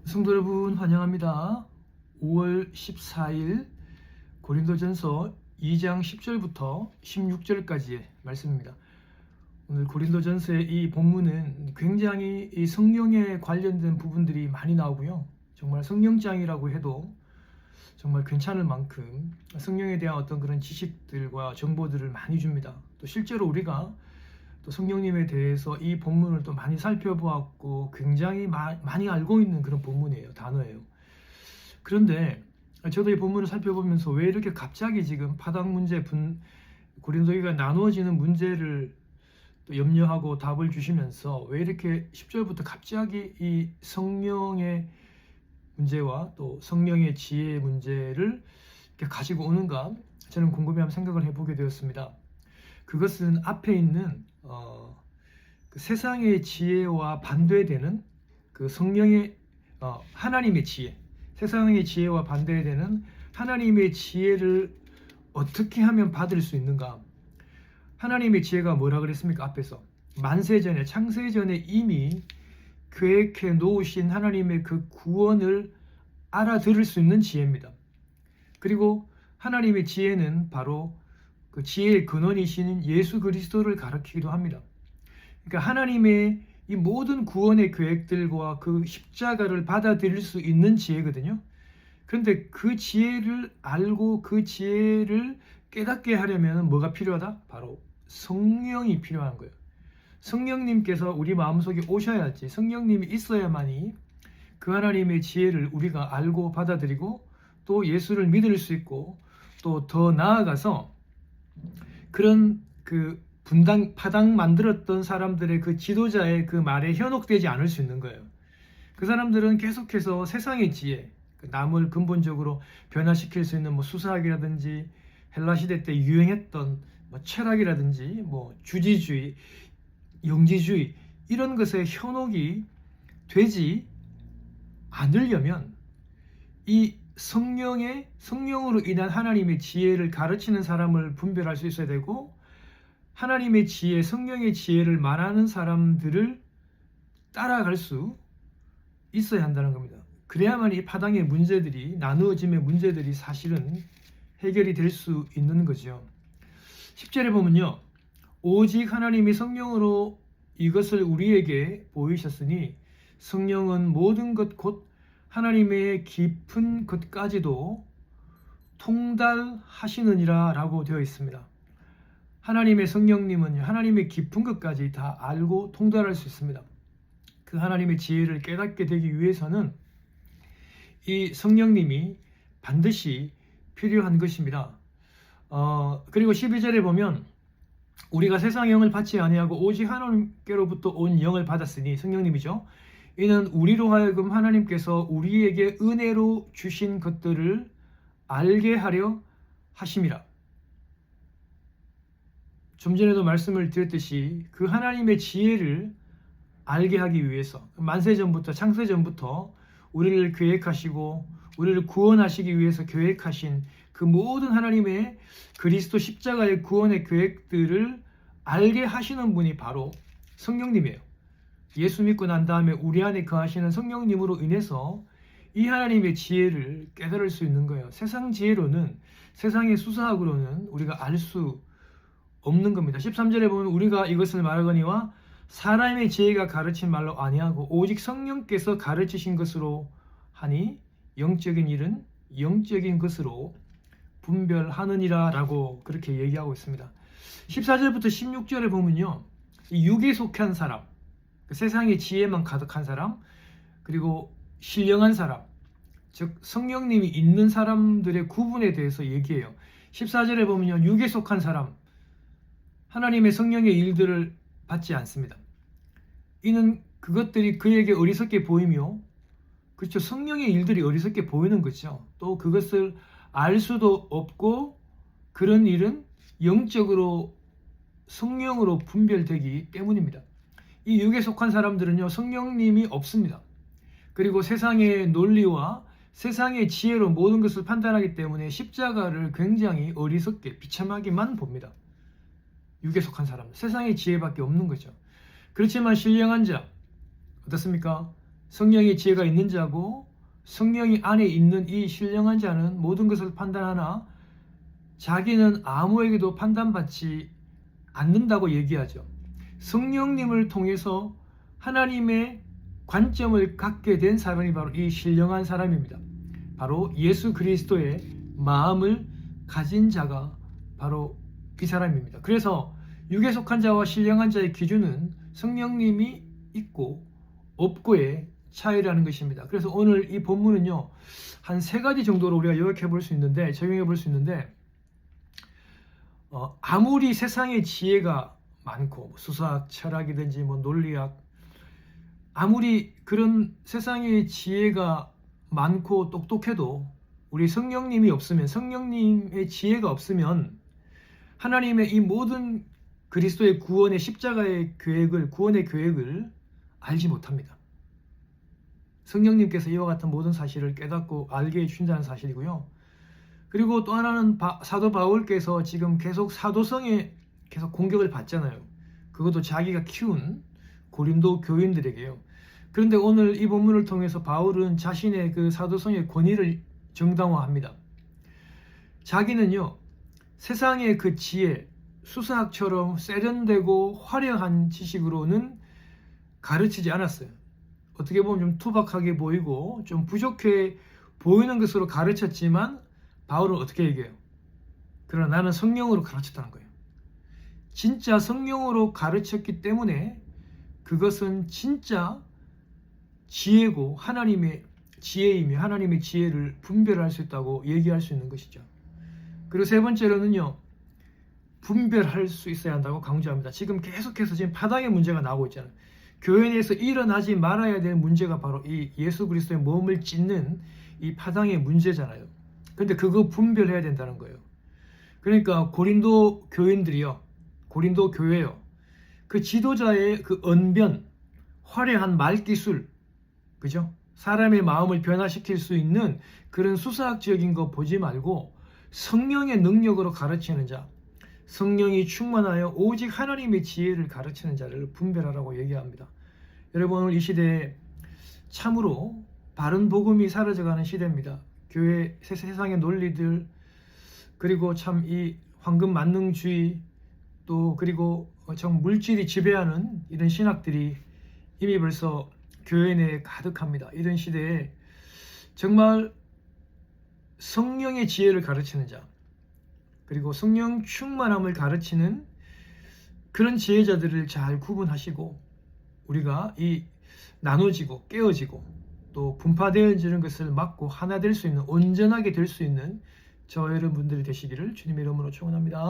성도 여러분 환영합니다. 5월 14일 고린도전서 2장 10절부터 16절까지의 말씀입니다. 오늘 고린도전서의 이 본문은 굉장히 이 성령에 관련된 부분들이 많이 나오고요. 정말 성령장이라고 해도 정말 괜찮을 만큼 성령에 대한 어떤 그런 지식들과 정보들을 많이 줍니다. 또 실제로 우리가 또 성령님에 대해서 이 본문을 또 많이 살펴보았고 굉장히 많이 알고 있는 그런 본문이에요. 단어예요. 그런데 저도 이 본문을 살펴보면서 왜 이렇게 갑자기 지금 파당 문제, 고린도교가 나누어지는 문제를 또 염려하고 답을 주시면서 왜 이렇게 10절부터 갑자기 이 성령의 문제와 또 성령의 지혜의 문제를 이렇게 가지고 오는가 저는 궁금해하며 생각을 해보게 되었습니다. 그것은 앞에 있는 그 세상의 지혜와 반대되는 그 성령의 하나님의 지혜, 세상의 지혜와 반대되는 하나님의 지혜를 어떻게 하면 받을 수 있는가? 하나님의 지혜가 뭐라 그랬습니까? 앞에서 만세전에 창세전에 이미 계획해 놓으신 하나님의 그 구원을 알아들을 수 있는 지혜입니다. 그리고 하나님의 지혜는 바로 그 지혜의 근원이신 예수 그리스도를 가리키기도 합니다. 그러니까 하나님의 이 모든 구원의 계획들과 그 십자가를 받아들일 수 있는 지혜거든요. 그런데 그 지혜를 알고 그 지혜를 깨닫게 하려면 뭐가 필요하다? 바로 성령이 필요한 거예요. 성령님께서 우리 마음속에 오셔야지, 성령님이 있어야만이 그 하나님의 지혜를 우리가 알고 받아들이고 또 예수를 믿을 수 있고 또 더 나아가서 그런 그 파당 만들었던 사람들의 그 지도자의 그 말에 현혹되지 않을 수 있는 거예요. 그 사람들은 계속해서 세상의 지혜, 남을 근본적으로 변화시킬 수 있는 수사학이라든지 헬라 시대 때 유행했던 철학이라든지 주지주의, 영지주의 이런 것에 현혹이 되지 않으려면 이 성령으로 인한 하나님의 지혜를 가르치는 사람을 분별할 수 있어야 되고 하나님의 지혜, 성령의 지혜를 말하는 사람들을 따라갈 수 있어야 한다는 겁니다. 그래야만 이 파당의 문제들이, 나누어짐의 문제들이 사실은 해결이 될 수 있는 거죠. 10절에 보면요. 오직 하나님이 성령으로 이것을 우리에게 보이셨으니 성령은 모든 것 곧 하나님의 깊은 것까지도 통달하시느니라 라고 되어 있습니다. 하나님의 성령님은 하나님의 깊은 것까지 다 알고 통달할 수 있습니다. 그 하나님의 지혜를 깨닫게 되기 위해서는 이 성령님이 반드시 필요한 것입니다. 그리고 12절에 보면 우리가 세상의 영을 받지 아니하고 오직 하나님께로부터 온 영을 받았으니 성령님이죠. 이는 우리로 하여금 하나님께서 우리에게 은혜로 주신 것들을 알게 하려 하심이라. 좀 전에도 말씀을 드렸듯이 그 하나님의 지혜를 알게 하기 위해서 만세전부터 창세전부터 우리를 계획하시고 우리를 구원하시기 위해서 계획하신 그 모든 하나님의 그리스도 십자가의 구원의 계획들을 알게 하시는 분이 바로 성령님이에요. 예수 믿고 난 다음에 우리 안에 거하시는 성령님으로 인해서 이 하나님의 지혜를 깨달을 수 있는 거예요. 세상 지혜로는, 세상의 수사학으로는 우리가 알 수 없는 겁니다. 13절에 보면 우리가 이것을 말하거니와 사람의 지혜가 가르친 말로 아니하고 오직 성령께서 가르치신 것으로 하니 영적인 일은 영적인 것으로 분별하느니라 라고 그렇게 얘기하고 있습니다. 14절부터 16절에 보면요. 육에 속한 사람, 세상의 지혜만 가득한 사람, 그리고 신령한 사람, 즉 성령님이 있는 사람들의 구분에 대해서 얘기해요. 14절에 보면요. 육에 속한 사람, 하나님의 성령의 일들을 받지 않습니다. 이는 그것들이 그에게 어리석게 보이며, 그렇죠. 성령의 일들이 어리석게 보이는 거죠. 또 그것을 알 수도 없고 그런 일은 영적으로 성령으로 분별되기 때문입니다. 이 육에 속한 사람들은요. 성령님이 없습니다. 그리고 세상의 논리와 세상의 지혜로 모든 것을 판단하기 때문에 십자가를 굉장히 어리석게 비참하게만 봅니다. 육에 속한 사람들, 세상의 지혜밖에 없는 거죠. 그렇지만 신령한 자 어떻습니까? 성령의 지혜가 있는 자고 성령이 안에 있는 이 신령한 자는 모든 것을 판단하나 자기는 아무에게도 판단받지 않는다고 얘기하죠. 성령님을 통해서 하나님의 관점을 갖게 된 사람이 바로 이 신령한 사람입니다. 바로 예수 그리스도의 마음을 가진 자가 바로 이 사람입니다. 그래서 육에 속한 자와 신령한 자의 기준은 성령님이 있고 없고의 차이라는 것입니다. 그래서 오늘 이 본문은요, 한 3가지 정도로 우리가 요약해 볼 수 있는데, 적용해 볼 수 있는데, 아무리 세상의 지혜가 많고 수사학, 철학이든지 논리학, 아무리 그런 세상의 지혜가 많고 똑똑해도 우리 성령님이 없으면, 성령님의 지혜가 없으면 하나님의 이 모든 그리스도의 구원의 십자가의 계획을, 구원의 계획을 알지 못합니다. 성령님께서 이와 같은 모든 사실을 깨닫고 알게 해주신다는 사실이고요. 그리고 또 하나는 사도 바울께서 지금 계속 사도성에 계속 공격을 받잖아요. 그것도 자기가 키운 고린도 교인들에게요. 그런데 오늘 이 본문을 통해서 바울은 자신의 그 사도성의 권위를 정당화합니다. 자기는요, 세상의 그 지혜, 수사학처럼 세련되고 화려한 지식으로는 가르치지 않았어요. 어떻게 보면 좀 투박하게 보이고 좀 부족해 보이는 것으로 가르쳤지만 바울은 어떻게 얘기해요? 그러나 나는 성령으로 가르쳤다는 거예요. 진짜 성령으로 가르쳤기 때문에 그것은 진짜 지혜고 하나님의 지혜이며 하나님의 지혜를 분별할 수 있다고 얘기할 수 있는 것이죠. 그리고 3번째로는요, 분별할 수 있어야 한다고 강조합니다. 지금 계속해서 지금 파당의 문제가 나오고 있잖아요. 교회 내에서 일어나지 말아야 될 문제가 바로 이 예수 그리스도의 몸을 찢는 이 파당의 문제잖아요. 근데 그거 분별해야 된다는 거예요. 그러니까 고린도 교인들이요, 고린도 교회요, 그 지도자의 그 언변, 화려한 말기술, 그죠? 사람의 마음을 변화시킬 수 있는 그런 수사학적인 거 보지 말고 성령의 능력으로 가르치는 자, 성령이 충만하여 오직 하나님의 지혜를 가르치는 자를 분별하라고 얘기합니다. 여러분, 오늘 이 시대에 참으로 바른 복음이 사라져가는 시대입니다. 교회, 세상의 논리들, 그리고 참 이 황금 만능주의, 또 그리고 정 물질이 지배하는 이런 신학들이 이미 벌써 교회 내에 가득합니다. 이런 시대에 정말 성령의 지혜를 가르치는 자, 그리고 성령 충만함을 가르치는 그런 지혜자들을 잘 구분하시고 우리가 이 나눠지고 깨어지고 또 분파되어지는 것을 막고 하나 될 수 있는, 온전하게 될 수 있는 저 여러분들이 되시기를 주님의 이름으로 축원합니다.